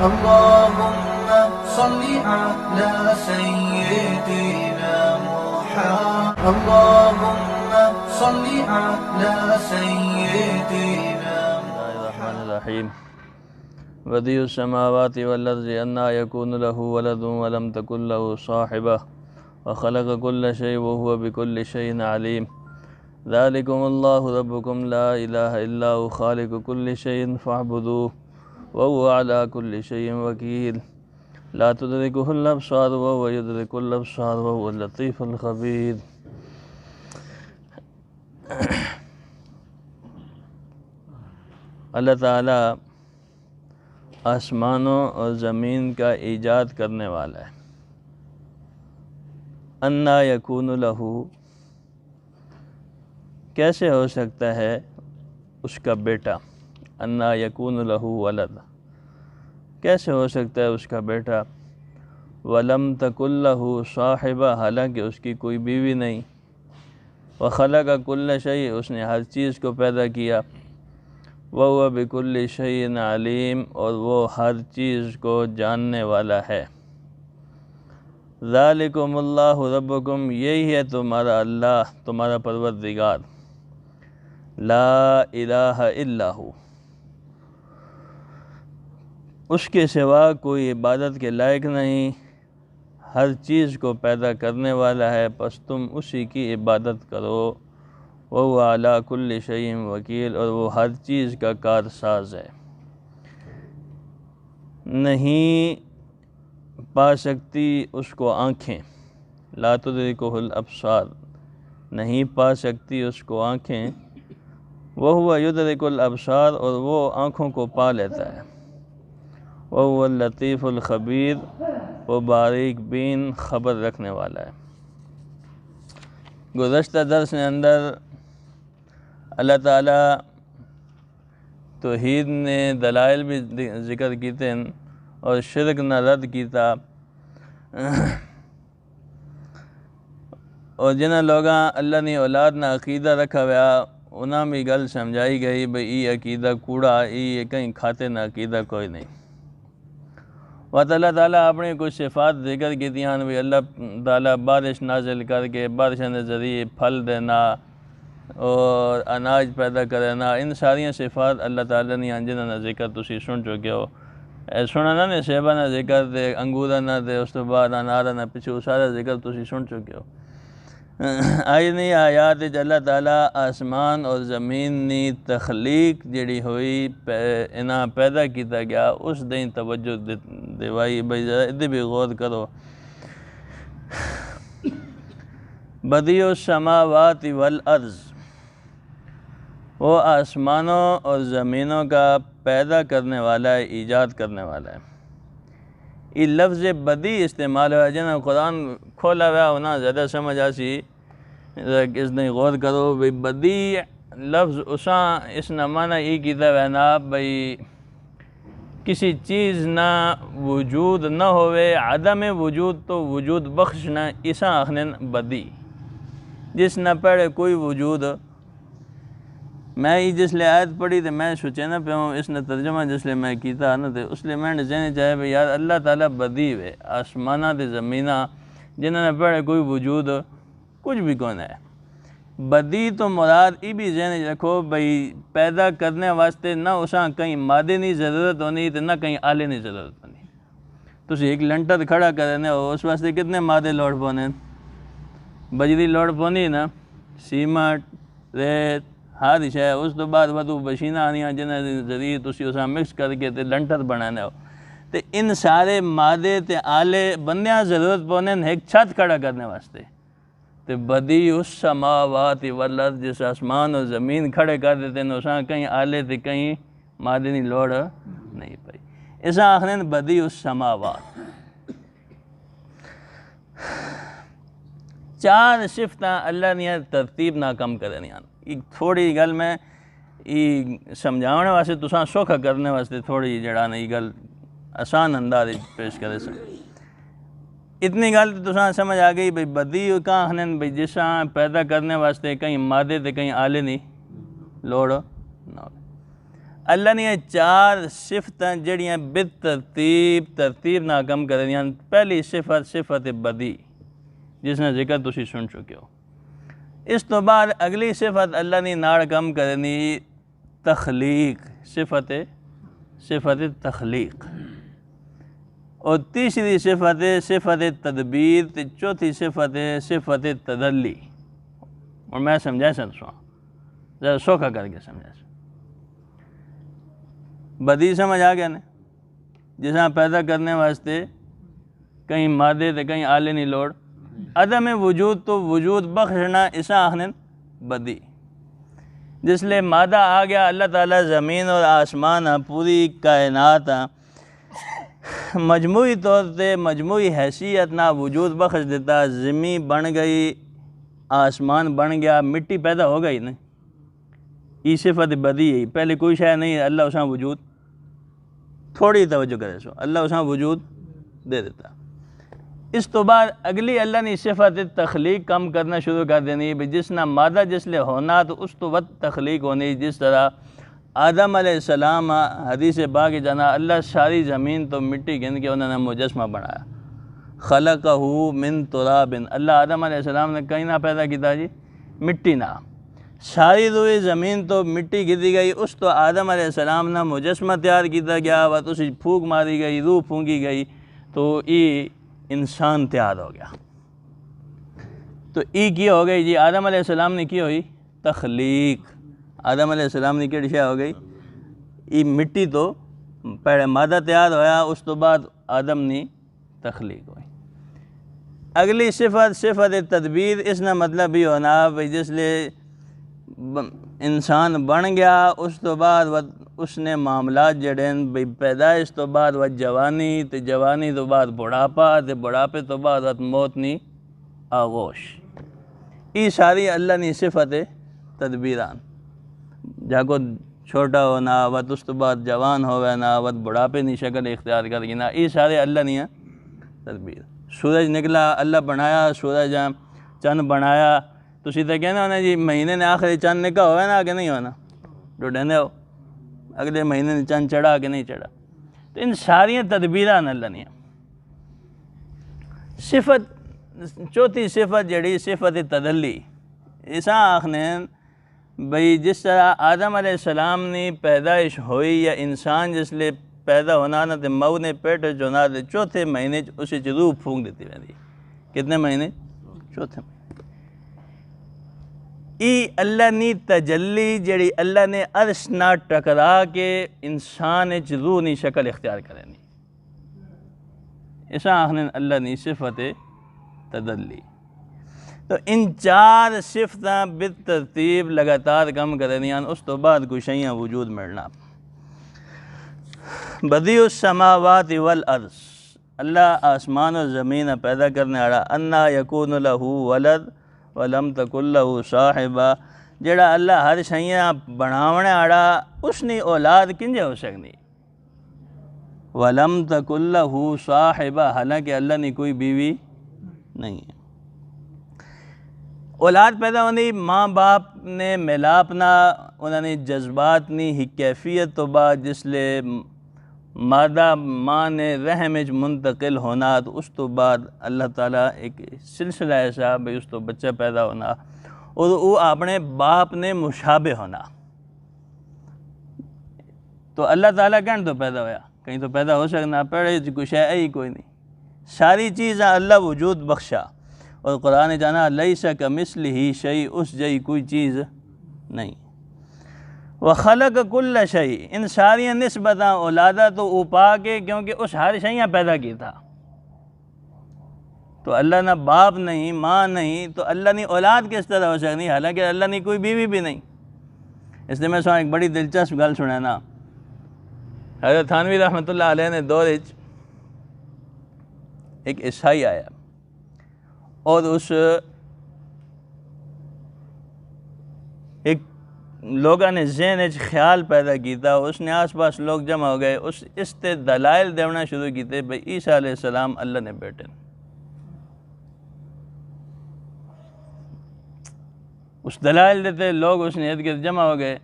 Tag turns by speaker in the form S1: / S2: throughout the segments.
S1: اللهم صل على سيدنا محمد اللهم صل على سيدنا
S2: الرحمن الرحيم بديع السماوات والأرض أنى يكون له ولد ولم تكن له صاحبة وخلق كل شيء وهو بكل شيء عليم ذلكم الله ربكم لا إله إلا هو خالق كل شيء فاعبدوه وهو على كل شيء وكيل لا تدركه الأبصار وهو يدرك الأبصار وهو اللطيف الخبير۔ اللہ تعالیٰ آسمانوں اور زمین کا ایجاد کرنے والا ہے۔ انا یکون لہو، کیسے ہو سکتا ہے اس کا بیٹا؟ انا یکون لہو ولد، کیسے ہو سکتا ہے اس کا بیٹا؟ ولم تکن لہو صاحبہ، حالانکہ اس کی کوئی بیوی نہیں۔ وخلق کل شیء، اس نے ہر چیز کو پیدا کیا۔ وَهُوَ بِكُلِّ شَيْءٍ عَلِيمٌ، اور وہ ہر چیز کو جاننے والا ہے۔ ذَلِكُمُ اللَّهُ رَبُّكُمْ، یہی ہے تمہارا اللہ، تمہارا پروردگار۔ لا الہ الا ہو، اس کے سوا کوئی عبادت کے لائق نہیں، ہر چیز کو پیدا کرنے والا ہے، پس تم اسی کی عبادت کرو۔ وَهُوَ عَلَى كُلِّ شَيْءٍ وَكِيلٌ، اور وہ ہر چیز کا کارساز ہے۔ نہیں پا سکتی اس کو آنکھیں، لا تدرکہ الابصار، نہیں پا سکتی اس کو آنکھیں۔ وَهُوَ يُدْرِكُ الْأَبْصَارَ، اور وہ آنکھوں کو پا لیتا ہے۔ وَهُوَ اللطیف الخبیر، وہ باریک بین خبر رکھنے والا ہے۔ گزشتہ درس کے اندر اللہ تعالیٰ توحید نے دلائل بھی ذکر کیتے ہیں اور شرک نہ رد کیتا، اور جنہاں لوگاں اللہ نے اولاد نہ عقیدہ رکھا ہوا انہاں بھی گل سمجھائی گئی بھئی ای عقیدہ کوڑا، ای کہیں کھاتے نہ عقیدہ کوئی نہیں۔ وقت اللہ تعالیٰ اپنی کچھ صفات ذکر کی ہیں بھی اللہ تعالیٰ بارش نازل کر کے بارشوں کے ذریعے پھل دینا اور اناج پیدا کرنا، ان ساری صفات اللہ تعالیٰ نے جنہاں ذکر تسی سن چکے ہو۔ سننا نے سیبہ نہ ذکر دے، انگورہ نہ دے، اس تو بعد انارہ نہ، پیچھے سارا ذکر تسی سن چکے ہو۔ آئینی آیات اللہ تعالیٰ آسمان اور زمین نی تخلیق جڑی ہوئی انہاں پیدا کیتا گیا، اس دیں توجہ دیوائی بھائی ذرا ادھے بھی غور کرو۔ بدیع السماوات والارض، وہ آسمانوں اور زمینوں کا پیدا کرنے والا ہے، ایجاد کرنے والا ہے۔ یہ لفظ بدیع استعمال ہوا، جنہاں قرآن کھولا ہوا انہاں زیادہ سمجھ آسی، اس نے غور کرو بھئی بدیع لفظ اس نہ معنی یہ کیتا ہوا نا بھئی کسی چیز نہ وجود نہ ہوئے، عدم وجود تو وجود بخشنا، اسا آخنین بدیع، جس نہ پڑھے کوئی وجود۔ میں یہ جس لئے آیت پڑھی تھے میں سوچے نہ پہ ہوں، اس نے ترجمہ جس لئے میں کیتا نا تھے، اس لئے میں نے ذہن چاہے بھئی یار اللہ تعالیٰ بدیع ہے، آسمانہ دے زمینہ جنہوں نے پڑھے کوئی وجود کچھ بھی کون ہے۔ بدیع تو مراد یہ بھی ذہن رکھو بھئی پیدا کرنے واسطے نہ اساں کہیں مادے نہیں ضرورت ہونی تو نہ کہیں آلے نہیں ضرورت ہونی۔ تو ایک لنٹر کھڑا کرنے ہو اس واسطے کتنے مادے لوڑ پونے، بجری لوڑ پونی نا، سیمنٹ، ریت، ہر شے، اس تو بعد ودو بشینہ آنیاں جنہیں ذریعے تسی اساں مکس کر کے تے لنٹر بنانے ہو۔ تے ان سارے مادے تے آلے بندیاں ضرورت پونے ایک چھت کھڑا کرنے واسطے۔ تے بدیع السماوات والارض، جس آسمان اور زمین کھڑے کر دیتے ہیں اساں کہیں آلے تے کہیں مادے نہیں لوڑ نہیں پائی، اساں آخرین بدیع السماوات۔ چار صفتاں اللہ نے ترتیب نہ کم کرنی ہیں۔ ایک تھوڑی گل میں سمجھانے واسطے تساں سوکھا کرنے واسطے تھوڑی جڑا نہیں گل آسان انداز پیش کرے سن۔ اتنی گل تساں سمجھ آ گئی بھئی بدیع کہاں ہنن بھئی جساں پیدا کرنے واسطے کہیں مادے تے کہیں آلے نہیں لوڑ نہ ہو۔ اللہ نے یہ 4 صفتاں جڑیاں ترتیب نہ کم کرنیاں. پہلی صفت بدی جس نے ذکر تسی سن چکے ہو. اس تو بعد اگلی صفت اللہ نے ناڑ کم کرنی تخلیق، صفت تخلیق. اور تیسری صفت تدبیر، چوتھی صفت تدلی. اور میں سمجھا سکتا ہوں، ذرا سوکھا کر کے سمجھا. بدی سمجھ آ گیا نا، جساں پیدا کرنے واسطے کہیں مادے تے کہیں آلے نہیں لوڑ. عدم وجود تو وجود بخشنا اسا آخنے بدی. جس لئے مادہ آ گیا، اللہ تعالیٰ زمین اور آسمان پوری کائنات مجموعی طور تے مجموعی حیثیت نہ وجود بخش دیتا. زمین بن گئی، آسمان بن گیا، مٹی پیدا ہو گئی نا. یہ صفت بدی ہے. پہلے کوئی شے نہیں، اللہ اساں وجود، تھوڑی توجہ کرے سو، اللہ اساں وجود دے دیتا. اس تو بعد اگلی اللہ نے صفت تخلیق کم کرنا شروع کر دینی. جس نہ مادہ جس لئے ہونا تو اس تو وقت تخلیق ہونی. جس طرح آدم علیہ السلام حدیث پاک جانا اللہ ساری زمین تو مٹی گن کے انہوں نے مجسمہ بنایا. خلقہ من تراب، اللہ آدم علیہ السلام نے کہیں نہ پیدا کیتا جی مٹی نہ. ساری روئی زمین تو مٹی گری گئی، اس تو آدم علیہ السلام نے مجسمہ تیار کیتا گیا، وہ اسی پھونک ماری گئی، روح پھونکی گئی تو یہ انسان تیار ہو گیا. تو ای کی ہو گئی جی آدم علیہ السلام نے کی ہوئی تخلیق. آدم علیہ السلام نے کیا ہو گئی؟ ای مٹی تو پہلے مادہ تیار ہویا، اس تو بعد آدم نے تخلیق ہوئی. اگلی صفت تدبیر. اس نے مطلب بھی ہونا بھئی جس لئے انسان بن گیا، اس تو بعد اس نے معاملات جڑیں بھئی پیدائش تو بعد جوانی، تے جوانی تو بعد بڑھاپا، تے بڑھاپے تو بعد موت نی آغوش. یہ ساری اللہ نی صفت تدبیران. جاکو چھوٹا ہونا، وقت اس تو بعد جوان ہونا، وقت بڑھاپے نی شکل اختیار کر گینا، یہ سارے اللہ نی تدبیر. سورج نکلا، اللہ بنایا سورج، چند بنایا. تسی تو کہنا ہونا جی مہینے نے آخری چند نکا ہوا نا کہ نہیں ہونا، جو ڈھنے ہو اگلے مہینے نے چند چڑھا کہ نہیں چڑھا. تو ان ساری تدبیران اللہ نے. چوتھی صفت جڑی صفت تدلی. اسا آخنے بھئی جس طرح آدم علیہ السلام نے پیدائش ہوئی یا انسان جس لئے پیدا ہونا نا تے مئو نے پیٹ چونا تے چوتھے مہینے اسے روح پھونک دیتی رہتی. کتنے مہینے؟ چوتھے مہینے. ای اللہ نی تجلی جڑی اللہ نے عرش نہ ٹکرا کے انسان روح نی شکل اختیار کرنی. اسا آخنے اللہ نی صفت تدلی. تو ان 4 صفتاں بالترتیب لگاتار کم کرنیاں. اس تو بعد کچھ وجود ملنا. بدیع السماوات والارض. اللہ آسمان و زمین پیدا کرنے والا. انا یکون لہ ولد ولم تکن لہ صاحبہ. جڑا اللہ ہر شیاں بناونے والا اس نے اولاد کنجے ہو سکنی. ولم تکن لہ صاحبہ، حالانکہ اللہ نے کوئی بیوی نہیں ہے. اولاد پیدا ہونی ماں باپ نے ملاپ نہ، انہوں نے جذبات نہیں ہی کیفیت تو بعد جس لئے مادہ ماں نے رحم منتقل ہونا تو اس تو بعد اللہ تعالیٰ ایک سلسلہ ایسا بھئی اس تو بچہ پیدا ہونا اور وہ اپنے باپ نے مشابہ ہونا. تو اللہ تعالیٰ کہنے تو پیدا ہویا، کہیں تو پیدا ہو سکنا، پڑھے کچھ ہے ہی کوئی نہیں. ساری چیزیں اللہ وجود بخشا. اور قرآن جانا لیس کمثلہ شیء، اس جئی کوئی چیز نہیں. وخلق کل شیء. ان ساری نسبتاں اولادہ تو اوپا کے، کیونکہ اس ہر شیء پیدا کی تھا. تو اللہ نہ باپ نہیں ماں نہیں، تو اللہ نے اولاد کس طرح ہو سکنی، حالانکہ اللہ نے کوئی بیوی بھی نہیں. اس لیے میں سو ایک بڑی دلچسپ گل سنانا. حضرت تھانوی رحمۃ اللہ علیہ نے دور ایک عیسائی آیا اور اس ایک لوگوں نے ذہن خیال پیدا کیتا. اس نے آس پاس لوگ جمع ہو گئے، اس تے دلائل دینا شروع کیتے بھئی عیسیٰ علیہ السلام اللہ نے بیٹے. اس دلائل دیتے لوگ اس نے ارد گرد جمع ہو گئے.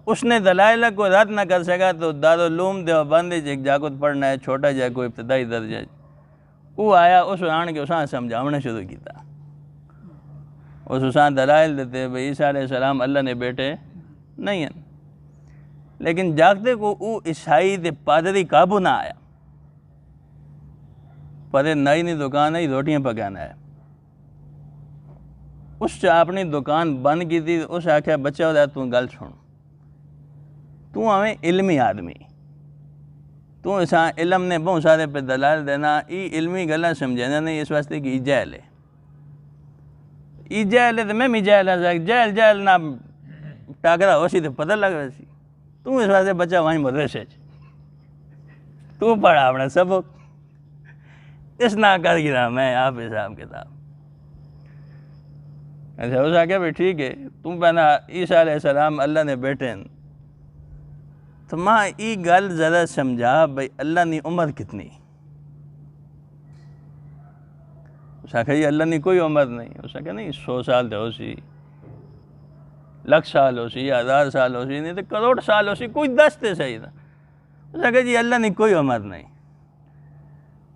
S2: اس نے دلائل کو رد نہ کر سکا تو دارالعلوم دیوبند ایک جاگت پڑھنا ہے چھوٹا جا کوئی ابتدائی درجہ وہ آیا اس آن کے اساں سمجھاونا شروع کیتا اس اساں دلائل دیتے بھئی عیسیٰ علیہ السلام اللہ نے بیٹے نہیں ہیں لیکن جاگتے کو وہ عیسائی دے پادری قابو نہ آیا پتے نئی نئی دکان ہے روٹیاں پکانا ہے اس اپنی دکان بند کی تھی اس آکھیا بچہ ہو جائے تو گل سن تو ہمیں علمی آدمی تو اساں علم نے بہت سارے پہ دلائل دینا ای علمی گلہ سمجھنا نہیں اس واسطے کہ ای جہل ہے ای جہل ہے تو میں بھی جہل ہے جہل نہ ٹاکرا ہو سی تو پتہ لگ رہا سی تو اس واسطے بچہ وہیں مدرسے تو پڑھا اپنا سبق اس نہ کر گرا میں آپ حساب کتاب اچھا اس آگے بھی ٹھیک ہے تم پہنا عیسیٰ علیہ السلام اللہ نے بیٹے ہیں تو ماں ای گل ذرا سمجھا بھئی اللہ نے عمر کتنی اس آکھا یہ اللہ نے کوئی عمر نہیں اس آکھا نہیں 100 سال تو ہو سی لکھ سال ہو سی 1000 سال ہو سی نہیں تو کروڑ سال ہو سی کوئی 10 تے صحیح تھا اس آکھا جی اللہ نے کوئی عمر نہیں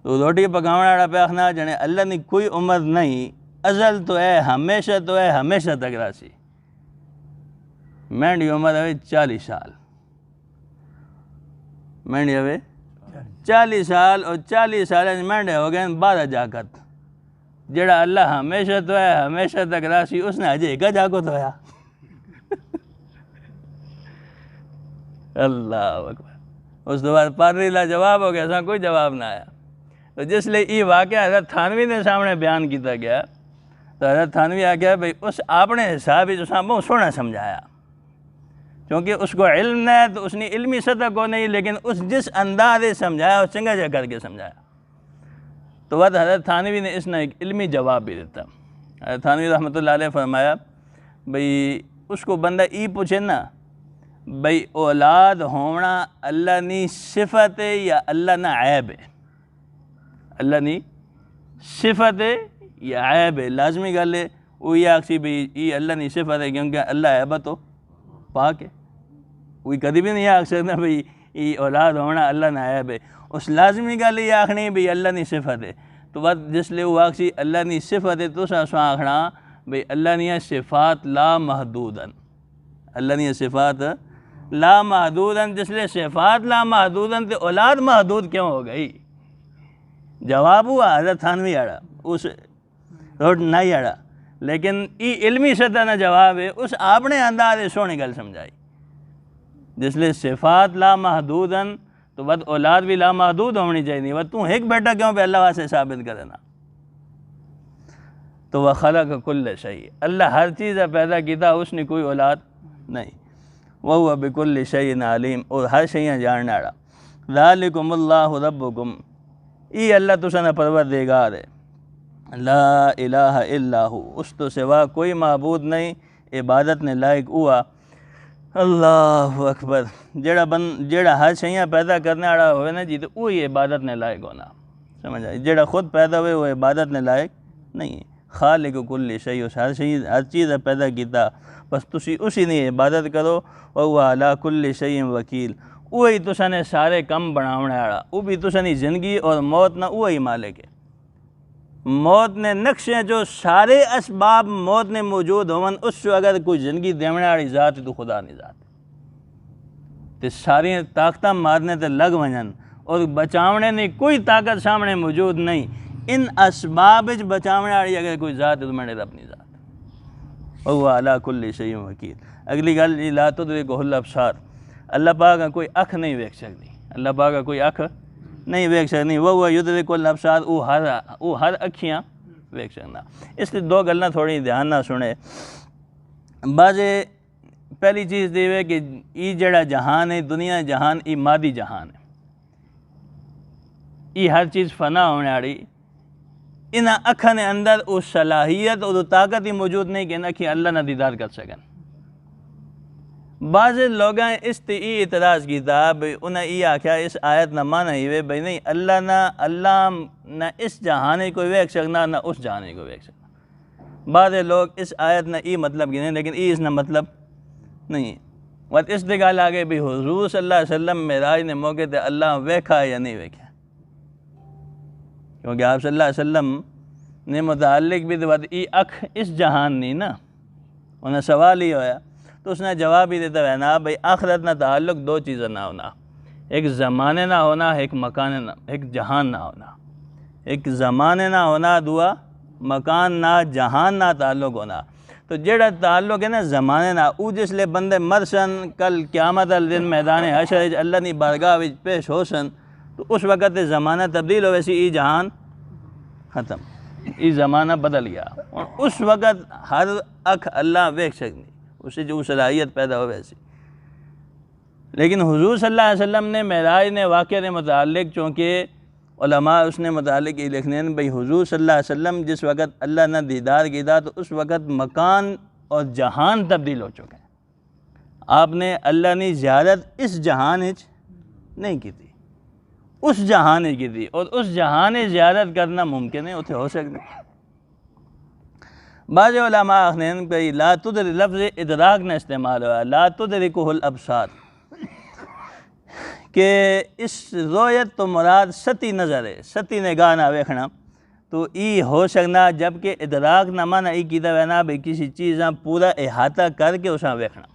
S2: تو روٹی پکاونا والا پہ آخنا جنے اللہ نے کوئی عمر نہیں ازل تو ہے ہمیشہ تک راسی مینڈی عمر ہے 40 سال مینڈی ہے 40 سال اور 40 سال مینڈے ہو گئے 12 جاگت جڑا اللہ ہمیشہ تک راسی اس نے اجے ایک جاگت ہویا اللہ اکبر اس دو بعد پادری لا جواب ہو گیا ایسا کوئی جواب نہ آیا تو جس لئے یہ واقعہ حضرت تھانوی نے سامنے بیان کیتا گیا تو حضرت تھانوی آ گیا بھئی اس اپنے حساب اس بہت سونا سمجھایا کیونکہ اس کو علم ہے تو اس نے علمی سطح کو نہیں لیکن اس جس انداز سمجھایا اس چنگا جا کر کے سمجھایا تو بعد حضرت تھانوی نے اس نے ایک علمی جواب بھی دیتا حضرت تھانوی رحمۃ اللہ علیہ فرمایا بھئی اس کو بندہ ای پوچھے نا بھئی اولاد ہونا اللہ نی صفت ہے یا اللہ نہ عیب ہے اللہ نی صفت ہے یا عیب ہے لازمی گل ہے وہ یہ آکسی بھئی یہ اللہ نی صفت ہے کیونکہ اللہ عیبت ہو پاک ہے کوئی کدی بھی نہیں آکھ سکتا بھئی یہ اولاد ہونا اللہ نہ عیب ہے اس لازمی گل یہ آکھنی بھئی اللہ نی صفت ہے تو بات جس لئے وہ آکسی اللہ نی صفت ہے تو سا آکھنا بھئی اللہ نی صفات لا محدودن اللہ نی صفات لا محدودن جس لئے صفات لا محدودن تو اولاد محدود کیوں ہو گئی جواب ہوا حضرت تھانوی آڑا اس روٹ نہیں آڑا لیکن ای علمی سطح نہ جواب ہے اس اپنے انداز سونی گل سمجھائی جس لئے صفات لا محدودن تو بد اولاد بھی لا محدود ہونی چاہیے وہ تو ایک بیٹا کیوں پہ اللہ واسے ثابت کرنا تو وہ خلق کل شیء اللہ ہر چیز پیدا کیتا اس نے کوئی اولاد نہیں وہ بکل شیء علیم اور ہر شیء جاننا آڑا ذالکم اللہ ربکم ای اللہ تو سنا پروردگار ہے لا الہ الا ہو اس تو سوا کوئی معبود نہیں عبادت نے لائق ہوا اللہ اکبر جیڑا ہر شیئں پیدا کرنے والا ہوئے نا جی تو وہی عبادت نے لائق ہونا سمجھ آئی جیڑا خود پیدا ہوئے وہ عبادت نے لائق نہیں ہے خالق کل شیء اس ہر چیز پیدا کیتا بس تسی اسی نے عبادت کرو وہ علی کل شیء وکیل وہی تسا نے سارے کم بناونے والا وہ بھی تسا نے زندگی اور موت نہ وہی مالک ہے موت نے نقشیں جو سارے اسباب موت نے موجود ہون اس سے اگر کوئی زندگی دیونے والی ذات تو خدا نہیں ذات تے ساری طاقتاں مارنے تے لگ ونجن اور بچاونے نے کوئی طاقت سامنے موجود نہیں ان اسباب بچاونے والی اگر کوئی ذات ہے تو میں نے رب نہیں ذات وہ علی کل شیء وکیل اگلی گل لا تدرکہ الابصار اللہ پاک کوئی اکھ نہیں ویکھ سکتی اللہ پاک کوئی اکھ نہیں ویکھ سکتی وہ یدرک الابصار وہ ہر اکھیاں ویکھ سکنا اس لیے دو گلنا تھوڑی دھیان نہ سنے بعض پہلی چیز یہ ہے کہ ای جڑا جہان ہے دنیا جہان ای مادی جہان ہے ای ہر چیز فنا ہونے والی ان اکھاں نے اندر اس صلاحیت اور طاقت ہی موجود نہیں کہ ان اکھی اللہ نہ دیدار کر سکن بعض لوگاں اس تے ای اعتراض کیتا بھئی انہیں ای آکھیا اس آیت نہ مانا ہی وے بھئی نہیں اللہ نہ اس جہانے کو ویکھ سکنا نہ اس جہانے کو ویکھ سکنا بعض لوگ اس آیت نہ ای مطلب گنے لیکن ای اس نہ مطلب نہیں مت اس دی گل آگے بھی حضور صلی اللہ علیہ وسلم معراج نے موقع تے اللہ ویکھا یا نہیں ویکھا، کیونکہ آپ صلی اللہ علیہ وسلم نے متعلق بھی تو ای اکھ اس جہان نہیں نا، انہیں سوال ہی ہویا تو اس نے جواب ہی دیتا ہے نا بھائی آخرت نہ تعلق دو چیزیں نہ ہونا، ایک زمانے نہ ہونا، ایک مکان نہ، ایک جہان نہ ہونا، ایک زمانے نہ ہونا، دعا مکان نہ، جہان نہ تعلق ہونا۔ تو جڑا تعلق ہے نا زمانے نہ، او جس لئے بندے مرسن کل قیامت دن میدان حشر اللہ نی بارگاہ وچ پیش ہو سن، تو اس وقت زمانہ تبدیل ہوئے سی، ای جہان ختم، ای زمانہ بدل گیا، اور اس وقت ہر اکھ اللہ ویکھ سکنی، اسے جو صلاحیت پیدا ہوئے سی۔ لیکن حضور صلی اللہ علیہ وسلم نے معراج نے واقعہ نے متعلق چونکہ علماء اس نے متعلق یہ لکھنے ہیں بھئی حضور صلی اللہ علیہ وسلم جس وقت اللہ نے دیدار کیتا تو اس وقت مکان اور جہان تبدیل ہو چکے ہیں، آپ نے اللہ نے زیارت اس جہان وچ نہیں کی تھی، اس جہان کی تھی، اور اس جہان زیارت کرنا ممکن ہے، اتنے ہو سکتے ہیں۔ بعض علماء آخنے ہیں کہ لا تدرک لفظ ادراک نہ استعمال ہوا، لا تدرکہ الابصار، کہ اس رویت تو مراد ستی نظر ہے، ستی نگاہ نہ ویکھنا، تو ای ہو سکنا، جبکہ ادراک نہ مانا ای کیتا وینا بھئی کسی چیزاں پورا احاطہ کر کے اساں ویکھنا،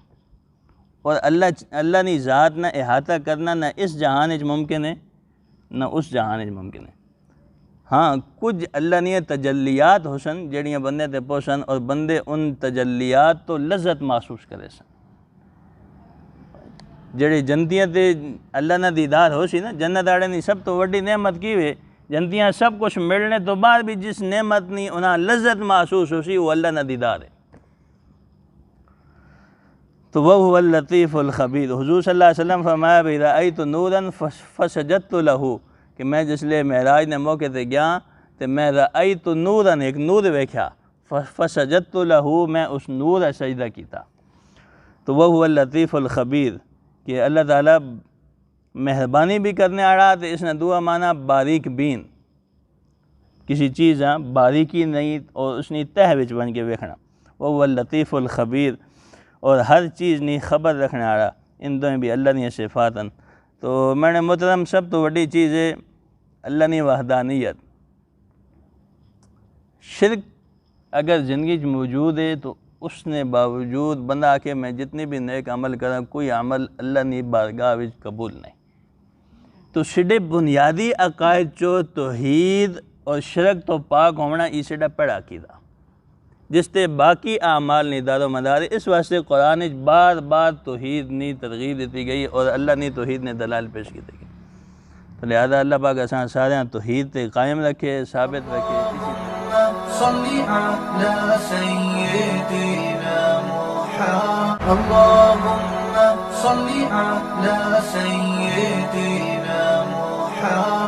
S2: اور اللہ نی ذات نہ احاطہ کرنا نہ اس جہان وچ ممکن ہے نہ اس جہان وچ ممکن ہے۔ ہاں کچھ اللہ نے تجلیات ہو سن جڑیاں بندے تے پوسن، اور بندے ان تجلیات تو لذت محسوس کرے سن، جڑی جنتیاں تے اللہ نہ دیدار ہو سی نا، جنت آڑے نہیں سب تو وڈی نعمت کی ہوئے، جنتیاں سب کچھ ملنے تو بعد بھی جس نعمت نہیں انہاں لذت محسوس ہو سی وہ اللہ نہ دیدار ہے۔ تو وَهُوَ اللطیف الخبیر، حضور صلی اللہ علیہ وسلم فرمایا بھی رأیت نورا فسجدت لہو، کہ میں جس لئے معراج نے موقع تے گیا تو میں رأیت نورا ایک نور ویکھیا، فسجدت لہو میں اس نور سجدہ کیتا۔ تو وَهُوَ اللطیف الخبیر کہ اللہ تعالیٰ مہربانی بھی کرنے آڑا، تو اس نے دعا مانا باریک بین، کسی چیز باریکی نہیں اور اس نے تہ وچ بن کے ویکھنا، وَهُوَ اللطیف الخبیر، اور ہر چیز نہیں خبر رکھنے آڑا، ان دونوں بھی اللہ نے صفاتاً۔ تو میں نے محترم سب تو بڑی چیز ہے اللہ نے وحدانیت، شرک اگر زندگی موجود ہے تو اس نے باوجود بندہ آکے میں جتنی بھی نیک عمل کرا کوئی عمل اللہ نے بارگاہ وچ قبول نہیں، تو سڈے بنیادی عقائد چو توحید اور شرک تو پاک ہونا یہ سڈا پڑا عقیدہ، جس تے باقی اعمال نہیں دار و مدار۔ اس واسطے قرآن بار بار توحید نہیں ترغیب دیتی گئی، اور اللہ نے توحید نے دلائل پیش کی گئی، تو لہذا اللہ پاک اساں سارے توحید تے قائم رکھے، ثابت رکھے۔
S1: صلی علی سیدنا محمد، اللہم صلی علی سیدنا محمد۔